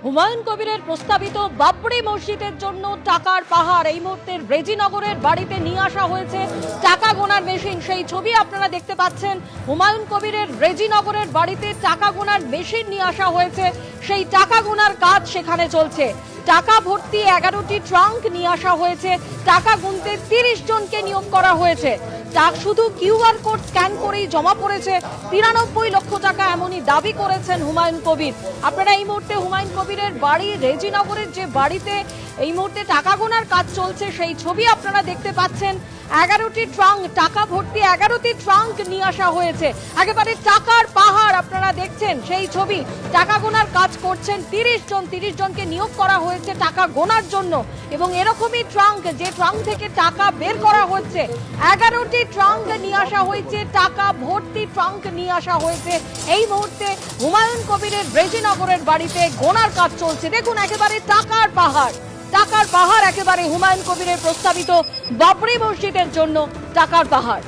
হুমায়ুন কবিরের প্রস্তাবিত বাবরি মসজিদের জন্য টাকার পাহাড় এই মুহূর্তে রেজিনগরের বাড়িতে নিয়ে আসা হয়েছে টাকা গোনার মেশিন। সেই ছবি আপনারা দেখতে পাচ্ছেন। হুমায়ুন কবিরের রেজিনগরের বাড়িতে টাকা গোনার মেশিন নিয়ে আসা হয়েছে। সেই টাকা গোনার কাজ সেখানে চলছে। টাকা ভর্তি 11টি ট্রাঙ্ক নিয়ে আসা হয়েছে। টাকা গুনতে 30 জনকে নিয়োগ করা হয়েছে। শুধু কিউআর কোড স্ক্যান করেই জমা পড়েছে 93 লক্ষ টাকা, এমনই দাবি করেছেন হুমায়ুন কবির। আপনারা এই মুহূর্তে হুমায়ুন কবিরের বাড়ি রেজিনগরের যে বাড়িতে এই মুহূর্তে টাকা গোনার কাজ চলছে সেই ছবি আপনারা দেখতে পাচ্ছেন। 11টি ট্রাঙ্ক, টাকা ভর্তি 11টি ট্রাঙ্ক নিয়ে আসা হয়েছে। একেবারে টাকার পাহাড় আপনারা দেখছেন সেই ছবি। টাকা গোনার কাজ করছেন 30 জনকে নিয়োগ করা হয়েছে টাকা গোনার জন্য। এবং এরকমই ট্রাঙ্ক, যে ট্রাঙ্ক থেকে টাকা বের করা হচ্ছে, 11টি ট্রাঙ্ক নিয়ে আসা হয়েছে, টাকা ভর্তি ট্রাঙ্ক নিয়ে আসা হয়েছে। এই মুহূর্তে হুমায়ুন কবিরের রেজিনগরের বাড়িতে গোনার কাজ চলছে। দেখুন একেবারে টাকার পাহাড়, টাকার পাহাড় একেবারে হুমায়ুন কবিরের প্রস্তাবিত বাবরি মসজিদের জন্য টাকার পাহাড়।